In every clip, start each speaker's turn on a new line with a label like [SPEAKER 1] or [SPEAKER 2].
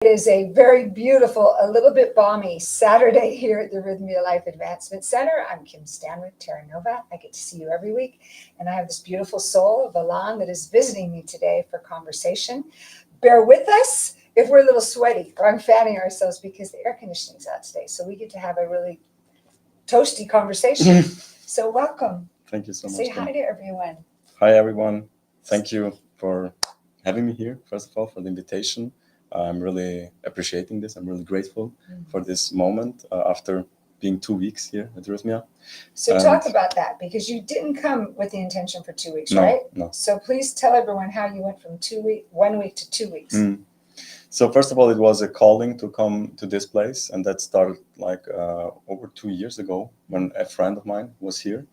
[SPEAKER 1] It is a very beautiful, a little bit balmy Saturday here at the Rythmia Life Advancement Center. I'm Kim Stanwood, Terranova. I get to see you every week, and I have this beautiful soul of Alan that is visiting me today for conversation. Bear with us if we're a little sweaty or I'm fanning ourselves because the air conditioning's out today, so we get to have a really toasty conversation. So welcome.
[SPEAKER 2] Thank you so much.
[SPEAKER 1] Say hi to everyone.
[SPEAKER 2] Hi, everyone. Thank you for having me here, first of all, for the invitation. I'm really appreciating this. I'm really grateful for this moment after being 2 weeks here at Rythmia.
[SPEAKER 1] So talk about that, because you didn't come with the intention for 2 weeks, right?
[SPEAKER 2] No.
[SPEAKER 1] So please tell everyone how you went from 1 week to 2 weeks.
[SPEAKER 2] So first of all, it was a calling to come to this place, and that started like over 2 years ago when a friend of mine was here.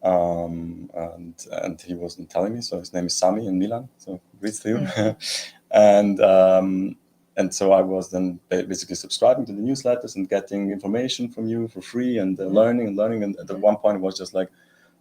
[SPEAKER 2] And he wasn't telling me, so his name is Sami in Milan, so greets to you. And so I was then basically subscribing to the newsletters and getting information from you for free and learning. And at one point it was just like,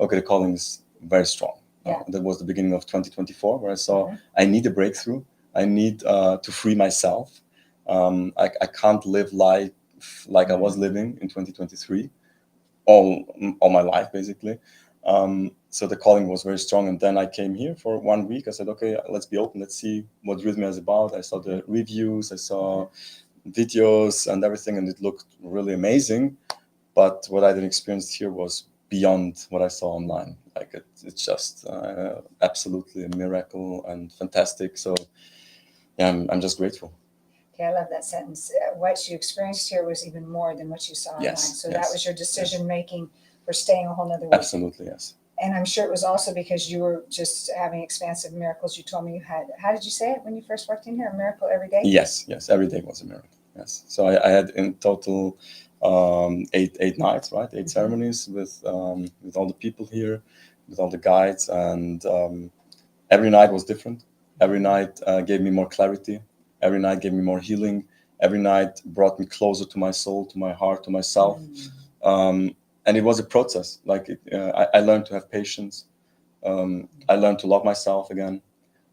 [SPEAKER 2] okay, the calling is very strong. That was the beginning of 2024, where I saw I need a breakthrough. I need to free myself. I can't live life like I was living in 2023, all my life basically. So the calling was very strong, and then I came here for 1 week. I said, okay, let's be open. Let's see what Rythmia is about. I saw the reviews, I saw videos and everything, and it looked really amazing. But what I didn't experience here was beyond what I saw online. Like it's just absolutely a miracle and fantastic. So yeah, I'm just grateful.
[SPEAKER 1] Okay, I love that sentence. What you experienced here was even more than what you saw online. So that was your decision making for staying a whole nother week.
[SPEAKER 2] Absolutely, yes.
[SPEAKER 1] And I'm sure it was also because you were just having expansive miracles. You told me you had, how did you say it when you first walked in here? A miracle every day?
[SPEAKER 2] Yes, every day was a miracle. Yes. So I had in total eight nights, right? 8 ceremonies with all the people here, with all the guides, and every night was different. Every night gave me more clarity. Every night gave me more healing. Every night brought me closer to my soul, to my heart, to myself. And it was a process. Like I learned to have patience. I learned to love myself again.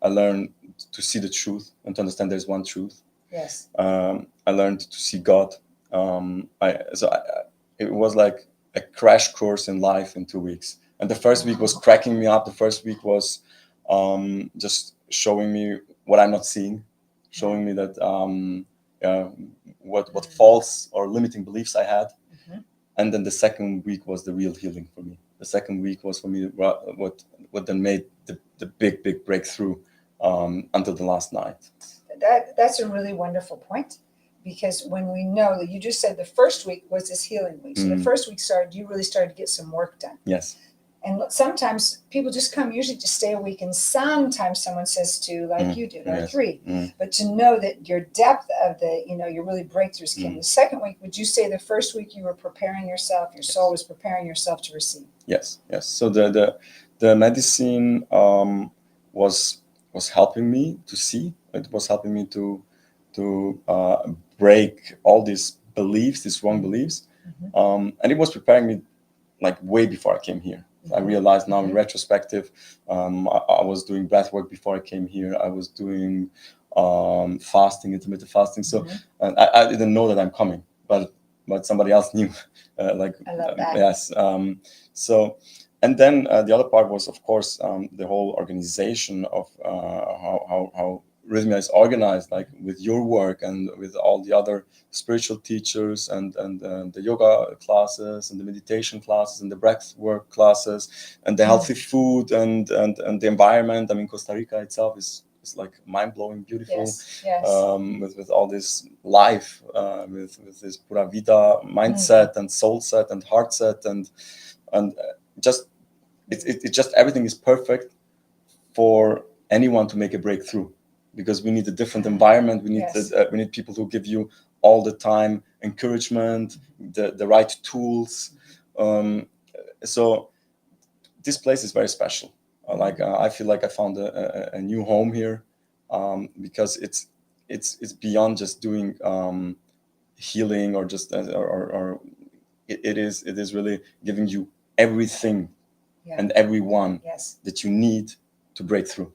[SPEAKER 2] I learned to see the truth and to understand there's one truth.
[SPEAKER 1] Yes.
[SPEAKER 2] I learned to see God. It was like a crash course in life in 2 weeks. And the first week was cracking me up. The first week was just showing me what I'm not seeing, showing me that what false or limiting beliefs I had. And then the second week was the real healing for me. The second week was for me what then made the big breakthrough until the last night.
[SPEAKER 1] That's a really wonderful point, because when we know that you just said the first week was this healing week. So the first week you really started to get some work done.
[SPEAKER 2] Yes.
[SPEAKER 1] And sometimes people just come usually to stay a week, and sometimes someone says 2, like you did, or 3. But to know that your depth of your really breakthroughs came the second week. Would you say the first week you were preparing yourself, your soul was preparing yourself to receive?
[SPEAKER 2] Yes. So the medicine was helping me to see. It was helping me to break all these beliefs, these wrong beliefs, and it was preparing me like way before I came here. I realized now in retrospective, I was doing breath work before I came here. I was doing fasting, intermittent fasting. So and I didn't know that I'm coming, but somebody else knew.
[SPEAKER 1] I love that.
[SPEAKER 2] Yes. So, and then the other part was, of course, the whole organization of how Rythmia is organized, like with your work and with all the other spiritual teachers and the yoga classes and the meditation classes and the breath work classes and the healthy food and the environment. I mean, Costa Rica itself is like mind-blowing, beautiful.
[SPEAKER 1] Yes.
[SPEAKER 2] With all this life, with this pura vida mindset and soul set and heart set and just it just everything is perfect for anyone to make a breakthrough. Because we need a different environment. We need we need people who give you all the time encouragement, the right tools. So this place is very special. I feel like I found a new home here, because it's beyond just doing healing or just or it is really giving you everything and everyone that you need to break through.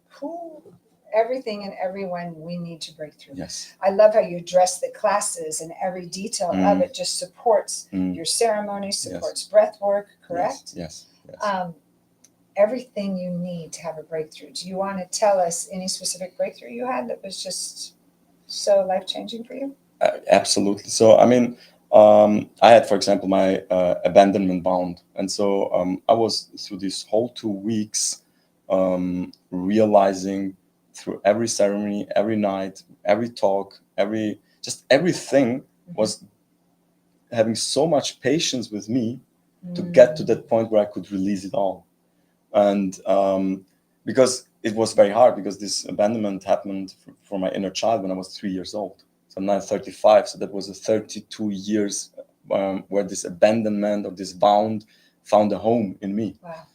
[SPEAKER 1] everything and everyone we need to break through.
[SPEAKER 2] Yes.
[SPEAKER 1] I love how you address the classes, and every detail of it just supports your ceremony, supports breath work, correct?
[SPEAKER 2] Yes.
[SPEAKER 1] Everything you need to have a breakthrough. Do you want to tell us any specific breakthrough you had that was just so life-changing for you?
[SPEAKER 2] Absolutely. So, I mean, I had, for example, my abandonment bound. And so I was through this whole 2 weeks realizing through every ceremony, every night, every talk, everything was having so much patience with me to get to that point where I could release it all. And because it was very hard, because this abandonment happened for my inner child when I was 3 years old. So I'm now 35. So that was a 32 years where this abandonment or this bound found a home in me.
[SPEAKER 1] Wow.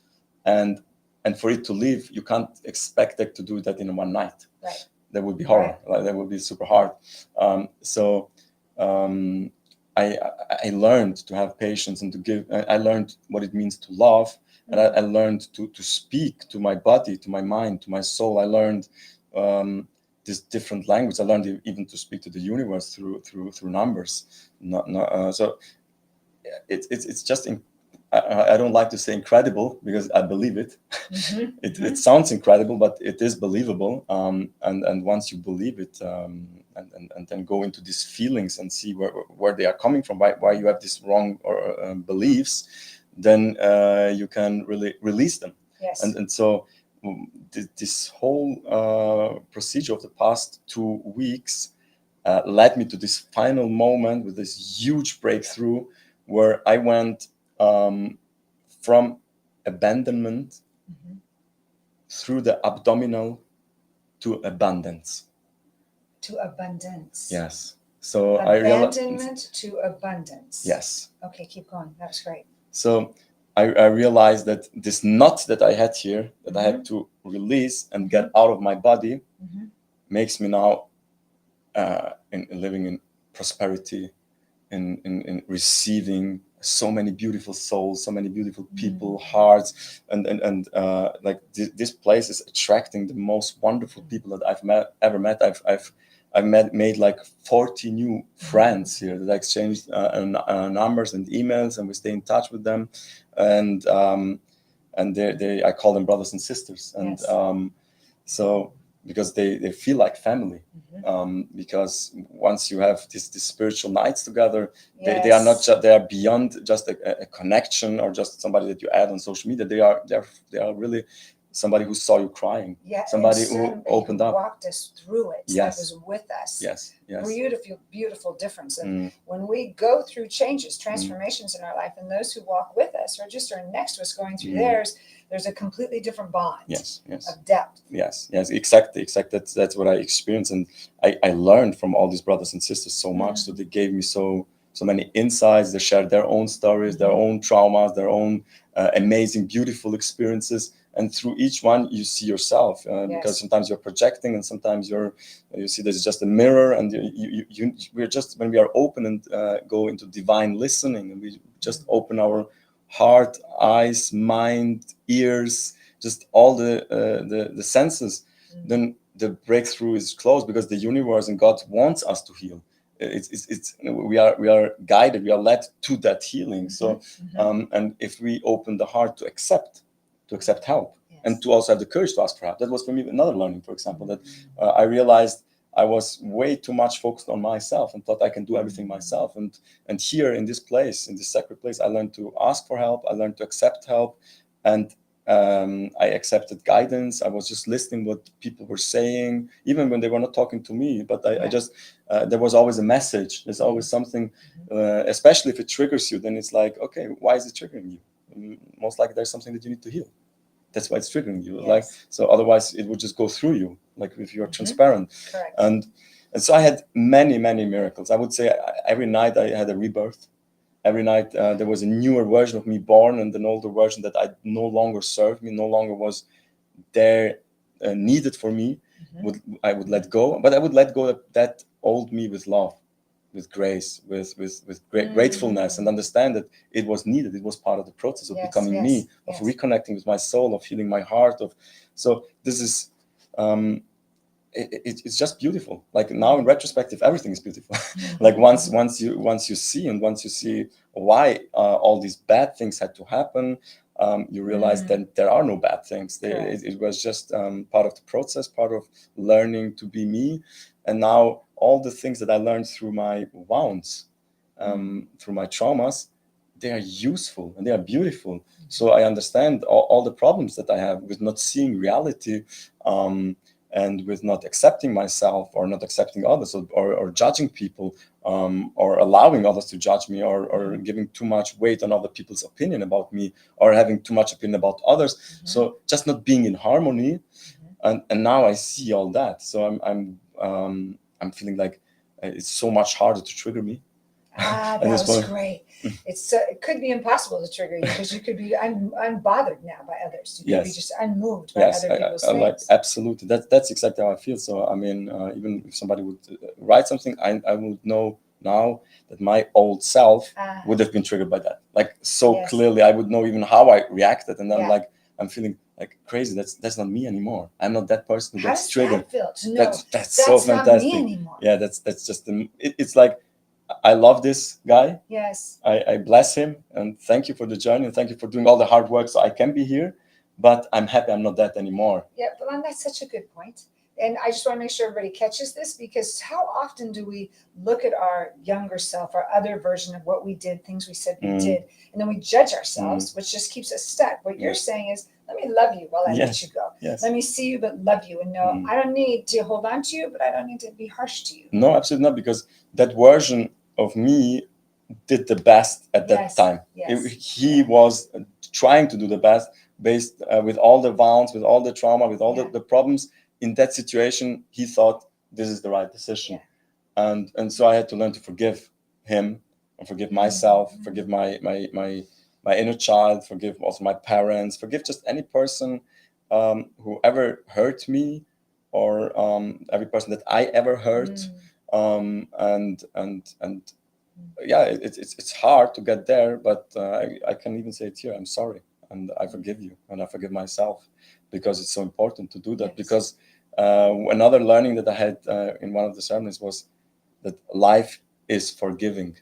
[SPEAKER 2] And for it to leave, you can't expect it to do that in one night.
[SPEAKER 1] Right.
[SPEAKER 2] That would be horror.
[SPEAKER 1] Right.
[SPEAKER 2] Like, that would be super hard. I learned to have patience and to give. I learned what it means to love, and I learned to speak to my body, to my mind, to my soul. I learned this different language. I learned even to speak to the universe through numbers. So it's just. I don't like to say incredible because I believe it. It sounds incredible, but it is believable. And once you believe it, and then go into these feelings and see where they are coming from, why you have these wrong or beliefs, then you can really release them.
[SPEAKER 1] Yes.
[SPEAKER 2] And so this whole procedure of the past 2 weeks led me to this final moment with this huge breakthrough where I went from abandonment through the abdominal to abundance.
[SPEAKER 1] To abundance.
[SPEAKER 2] Yes. So
[SPEAKER 1] abandonment to abundance.
[SPEAKER 2] Yes.
[SPEAKER 1] Okay, keep going. That was great.
[SPEAKER 2] So I realized that this knot that I had here, that I had to release and get out of my body, makes me now in living in prosperity, in receiving so many beautiful souls, so many beautiful people, hearts, and like this place is attracting the most wonderful people that I've ever met. I've made like 40 new friends here that I exchanged numbers and emails, and we stay in touch with them, and I call them brothers and sisters, and so because they feel like family. Because once you have these spiritual nights together, they are not they are beyond just a connection or just somebody that you add on social media. They are really somebody who saw you crying, somebody who opened up,
[SPEAKER 1] walked us through it, that was with us.
[SPEAKER 2] Yes.
[SPEAKER 1] Beautiful difference. And when we go through changes, transformations in our life, and those who walk with us or just are next to us going through theirs, there's a completely different bond of depth. Yes,
[SPEAKER 2] exactly. That's what I experienced, and I learned from all these brothers and sisters so much. So they gave me so many insights. They shared their own stories, their own traumas, their own amazing, beautiful experiences. And through each one, you see yourself, because sometimes you're projecting, and sometimes you see there's just a mirror. And we're just, when we are open and go into divine listening, and we just open our heart, eyes, mind, ears, just all the senses, then the breakthrough is closed, because the universe and God wants us to heal. We are guided, we are led to that healing. So and if we open the heart to accept help, and to also have the courage to ask for help. That was for me another learning, for example, that I realized I was way too much focused on myself and thought I can do everything myself. And here in this place, in this sacred place, I learned to ask for help. I learned to accept help, and I accepted guidance. I was just listening what people were saying, even when they were not talking to me. But I just there was always a message. There's always something, especially if it triggers you. Then it's like, okay, why is it triggering you? Most likely there's something that you need to heal. That's why it's triggering you. Like, so otherwise it would just go through you, like if you're transparent.
[SPEAKER 1] Correct.
[SPEAKER 2] And so I had many miracles. I would say every night I had a rebirth. Every night there was a newer version of me born, and an older version that I no longer served me, no longer was there needed for me. I would let go, but I would let go of that old me with love, with grace, with gratefulness, and understand that it was needed. It was part of the process of becoming me, of reconnecting with my soul, of healing my heart. So this is it's just beautiful. Like now in retrospective, everything is beautiful. Like once you see why all these bad things had to happen, you realize that there are no bad things. It was just part of the process, part of learning to be me. And now all the things that I learned through my wounds, through my traumas, they are useful and they are beautiful. So I understand all the problems that I have with not seeing reality, and with not accepting myself or not accepting others, or judging people, or allowing others to judge me, or giving too much weight on other people's opinion about me, or having too much opinion about others. So just not being in harmony. And now I see all that. So I'm feeling like it's so much harder to trigger me.
[SPEAKER 1] That was great. It could be impossible to trigger you because you could be unbothered now by others. You could be just unmoved by other people's things.
[SPEAKER 2] Like, absolutely. That's exactly how I feel. So I mean, even if somebody would write something, I would know now that my old self would have been triggered by that. Like so clearly, I would know even how I reacted, and then I'm feeling like crazy. That's not me anymore. I'm not that person who gets triggered.
[SPEAKER 1] How does that feel to know
[SPEAKER 2] that's so fantastic.
[SPEAKER 1] Not me anymore?
[SPEAKER 2] Yeah, that's just it's like, I love this guy.
[SPEAKER 1] Yes.
[SPEAKER 2] I bless him, and thank you for the journey, and thank you for doing all the hard work so I can be here. But I'm happy I'm not that anymore.
[SPEAKER 1] Yeah, but that's such a good point. And I just want to make sure everybody catches this, because how often do we look at our younger self, our other version of what we did, things we said we did, and then we judge ourselves, which just keeps us stuck. What you're saying is, let me love you while I let you go. Let me see you, but love you, and know I don't need to hold on to you, but I don't need to be harsh to you.
[SPEAKER 2] No, absolutely not, because that version of me did the best at that time. He was trying to do the best based with all the wounds, with all the trauma, with all the problems in that situation. He thought this is the right decision. And so I had to learn to forgive him and forgive myself, forgive my inner child, forgive also my parents, forgive just any person who ever hurt me, or every person that I ever hurt. And yeah, it's hard to get there, but I can even say it here. I'm sorry, and I forgive you, and I forgive myself, because it's so important to do that. Because another learning that I had in one of the ceremonies was that life is forgiving.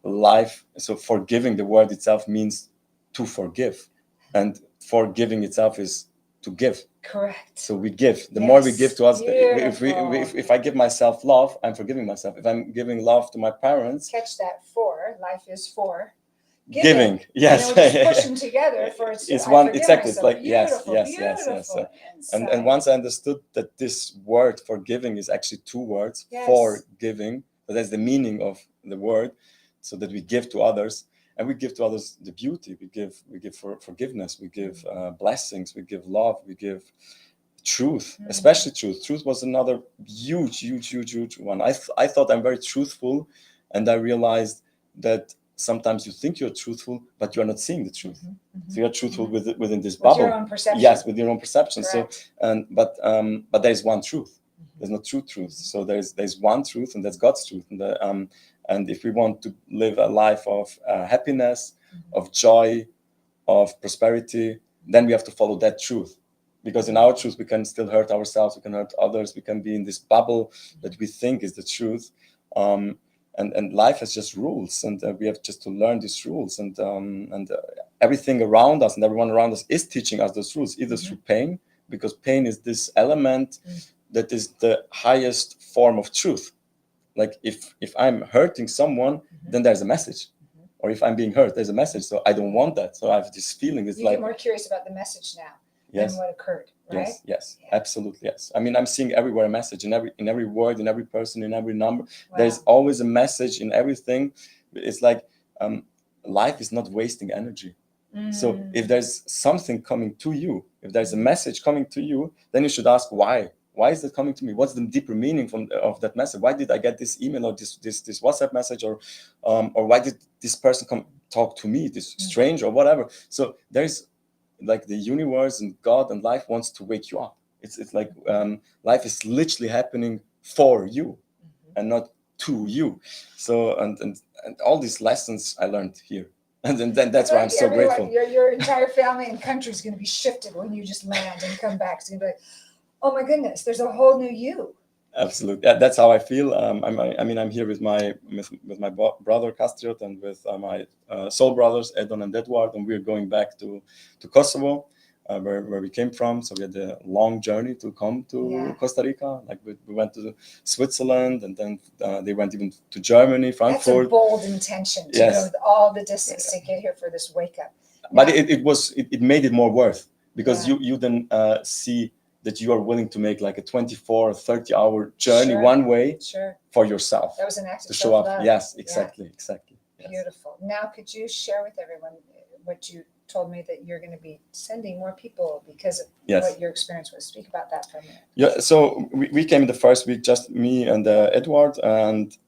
[SPEAKER 2] So forgiving, the word itself means to forgive, and forgiving itself is to give.
[SPEAKER 1] Correct.
[SPEAKER 2] So we give. The more we give to us, if I give myself love, I'm forgiving myself. If I'm giving love to my parents,
[SPEAKER 1] catch that. Life is for
[SPEAKER 2] giving. Yes.
[SPEAKER 1] And we're just pushing together for
[SPEAKER 2] it's one. Exactly. It's like
[SPEAKER 1] beautiful,
[SPEAKER 2] yes. And once I understood that this word forgiving is actually two words, forgiving. So that's the meaning of the word. So that we give to others. And we give to others the beauty. We give forgiveness. We give blessings. We give love. We give truth, especially truth. Truth was another huge one. I thought I'm very truthful, and I realized that sometimes you think you're truthful, but you're not seeing the truth. So you're truthful within this bubble.
[SPEAKER 1] With your own perception.
[SPEAKER 2] Yes, with your own perception.
[SPEAKER 1] Correct.
[SPEAKER 2] So but there's one truth. There's no two truths. So there's one truth, and that's God's truth. And if we want to live a life of happiness, of joy, of prosperity, then we have to follow that truth. Because in our truth, we can still hurt ourselves, we can hurt others, we can be in this bubble that we think is the truth. And life has just rules, and we have just to learn these rules. And everything around us and everyone around us is teaching us those rules, either through pain, because pain is this element that is the highest form of truth. Like if I'm hurting someone, then there's a message. Or if I'm being hurt, there's a message. So I don't want that. So I have this feeling. It's
[SPEAKER 1] you
[SPEAKER 2] like
[SPEAKER 1] get more curious about the message now than what occurred, right?
[SPEAKER 2] Yes, absolutely, yes. I mean, I'm seeing everywhere a message, in every word, in every person, in every number. Wow. There's always a message in everything. It's like life is not wasting energy. So if there's something coming to you, if there's a message coming to you, then you should ask why. Why is that coming to me? What's the deeper meaning of that message? Why did I get this email or this WhatsApp message, or why did this person come talk to me, this stranger or whatever? So there's like the universe and God and life wants to wake you up. It's like life is literally happening for you and not to you. So and all these lessons I learned here. And then that's why I'm so grateful.
[SPEAKER 1] Your entire family and country is going to be shifted when you just land and come back. It's going to be like, Oh my goodness, there's a whole new you.
[SPEAKER 2] Absolutely, yeah, that's how I feel. I'm here with my brother Castriot and with my soul brothers Edon and Edward, and we're going back to Kosovo, where we came from. So we had a long journey to come to Costa Rica. Like we went to Switzerland, and then they went even to Germany, Frankfurt.
[SPEAKER 1] That's a bold intention to go all the distance to get here for this wake up.
[SPEAKER 2] But it made it more worth, because you then see that you are willing to make like a 24 or 30 hour journey one way for yourself.
[SPEAKER 1] That was an act of
[SPEAKER 2] to show up.
[SPEAKER 1] self-love.
[SPEAKER 2] Yes, exactly. Yes.
[SPEAKER 1] Beautiful. Now, could you share with everyone what you told me that you're going to be sending more people because of what your experience was? Speak about that for a minute.
[SPEAKER 2] Yeah. So we came the first week, just me and Edward, and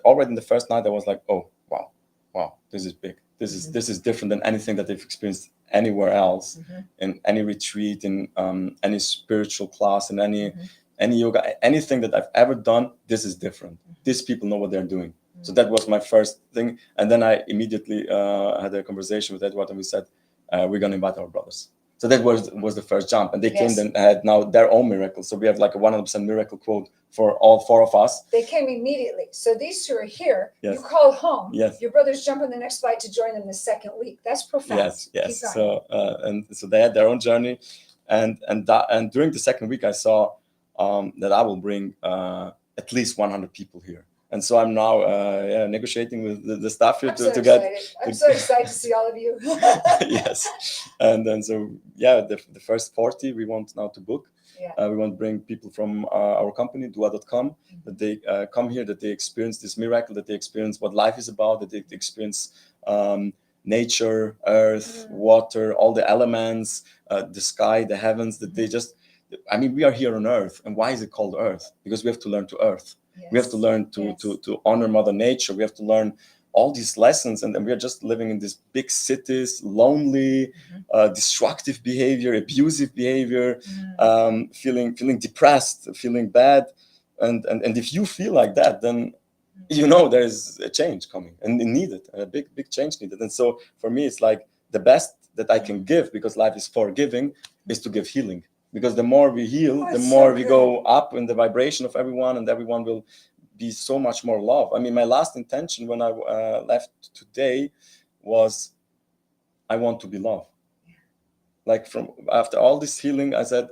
[SPEAKER 2] already in the first night I was like, oh wow, this is big. This is different than anything that they've experienced anywhere else, in any retreat, in any spiritual class, in any yoga, anything that I've ever done. This is different. These people know what they're doing. So that was my first thing, and then I immediately had a conversation with Edward, and we said we're going to invite our brothers. So that was the first jump, and they came and had now their own miracle. So we have like a 100% miracle quote for all four of us.
[SPEAKER 1] They came immediately. So these two are here. You called home. Your brothers jump on the next flight to join them the second week. That's profound.
[SPEAKER 2] Yes. So so they had their own journey, and during the second week I saw that I will bring at least 100 people here. And so I'm now negotiating with the staff here to get.
[SPEAKER 1] I'm so excited to see all of you.
[SPEAKER 2] Yes, and then so the first 40 we want now to book. We want to bring people from our company Dua.com, that they come here, that they experience this miracle, that they experience what life is about, that they experience nature, earth, water, all the elements, the sky, the heavens. That they just, we are here on Earth, and why is it called Earth? Because we have to learn to Earth. We have to learn to honor Mother Nature. We have to learn all these lessons, and we are just living in these big cities, lonely, destructive behavior, abusive behavior, feeling depressed, feeling bad, and if you feel like that, then there is a change coming, and needed, a big change needed. And so for me, it's like the best that I can give, because life is forgiving, is to give healing. Because the more we heal, the more we go up in the vibration of everyone, and everyone will be so much more love. My last intention when I left today was, I want to be loved. Like from after all this healing, I said,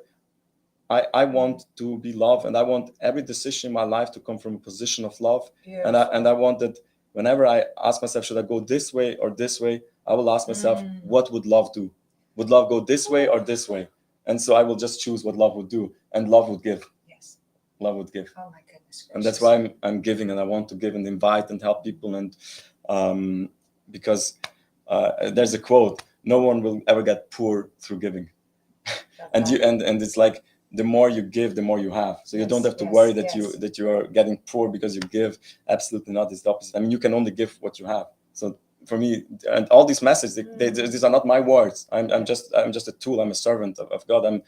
[SPEAKER 2] I want to be loved, and I want every decision in my life to come from a position of love. And I want that whenever I ask myself, should I go this way or this way, I will ask myself, what would love do? Would love go this way or this way? And so I will just choose what love would do, and love would give. Yes, love would give.
[SPEAKER 1] Oh my goodness gracious.
[SPEAKER 2] And that's why I'm giving, and I want to give and invite and help people. And because there's a quote: "No one will ever get poor through giving." and it's like, the more you give, the more you have. So you don't have to worry that you are getting poor because you give. Absolutely not. It's the opposite. You can only give what you have. So for me, and all these messages, these are not my words. I'm just a tool. I'm a servant of God.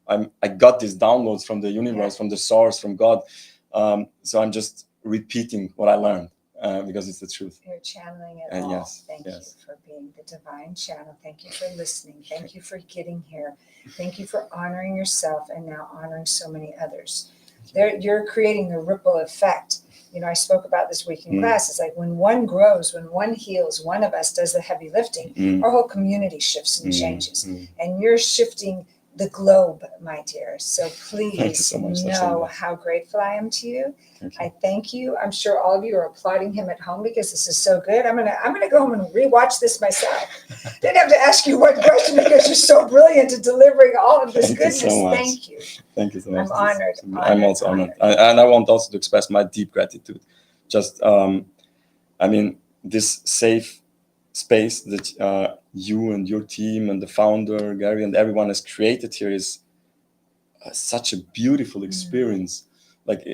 [SPEAKER 2] I got these downloads from the universe, from the source, from God. So I'm just repeating what I learned, because it's the truth.
[SPEAKER 1] You're channeling it all.
[SPEAKER 2] Yes,
[SPEAKER 1] Thank you for being the divine channel. Thank you for listening. Thank you for getting here. Thank you for honoring yourself, and now honoring so many others. You're creating the ripple effect. I spoke about this week in class. It's like when one grows, when one heals, one of us does the heavy lifting, our whole community shifts and changes. And you're shifting the globe, my dear. So please know how grateful I am to you. I thank you. I'm sure all of you are applauding him at home, because this is so good. I'm gonna go home and rewatch this myself. Didn't have to ask you one question, because you're so brilliant at delivering all of this goodness. Thank you.
[SPEAKER 2] Thank you so much.
[SPEAKER 1] I'm honored.
[SPEAKER 2] I'm also honored. And I want also to express my deep gratitude. Just, this safe space that you and your team and the founder, Gary, and everyone has created here is such a beautiful experience. Like,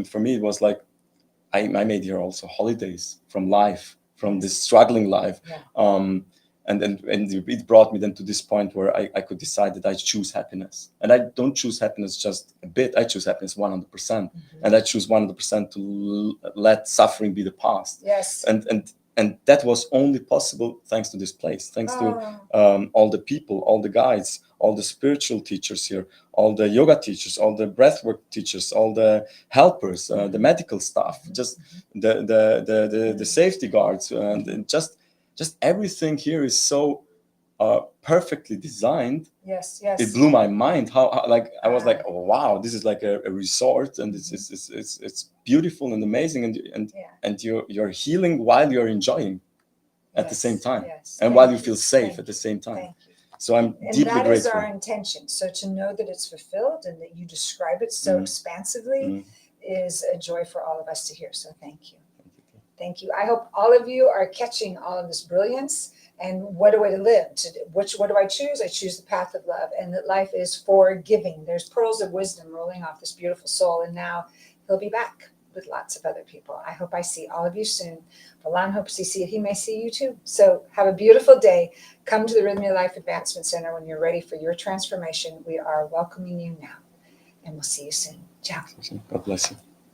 [SPEAKER 2] for me, it was like, I made here also holidays from life, from this struggling life. And it brought me then to this point where I could decide that I choose happiness. And I don't choose happiness just a bit. I choose happiness 100%. And I choose 100% to let suffering be the past.
[SPEAKER 1] Yes.
[SPEAKER 2] And that was only possible thanks to this place, thanks to all the people, all the guides, all the spiritual teachers here, all the yoga teachers, all the breathwork teachers, all the helpers, the medical staff, just the safety guards, and just everything here is so perfectly designed.
[SPEAKER 1] Yes,
[SPEAKER 2] It
[SPEAKER 1] yes.
[SPEAKER 2] blew my mind how like I was like, oh, wow, this is like a resort, and it's beautiful and amazing, and
[SPEAKER 1] Yeah.
[SPEAKER 2] and you're healing while you're enjoying at the
[SPEAKER 1] Yes,
[SPEAKER 2] same time,
[SPEAKER 1] yes.
[SPEAKER 2] and
[SPEAKER 1] Thank
[SPEAKER 2] while you
[SPEAKER 1] you.
[SPEAKER 2] feel safe
[SPEAKER 1] Thank
[SPEAKER 2] at the
[SPEAKER 1] you.
[SPEAKER 2] same time.
[SPEAKER 1] Thank you.
[SPEAKER 2] So I'm
[SPEAKER 1] And
[SPEAKER 2] deeply
[SPEAKER 1] that is
[SPEAKER 2] grateful.
[SPEAKER 1] our intention. So to know that it's fulfilled and that you describe it so expansively is a joy for all of us to hear. So thank you. Thank you. I hope all of you are catching all of this brilliance. And what a way to live. What do I choose? I choose the path of love, and that life is forgiving. There's pearls of wisdom rolling off this beautiful soul, and now he'll be back with lots of other people. I hope I see all of you soon. Balan hopes to see it. He may see you too. So have a beautiful day. Come to the Rythmia Life Advancement Center when you're ready for your transformation. We are welcoming you now, and we'll see you soon. Ciao.
[SPEAKER 2] God bless you.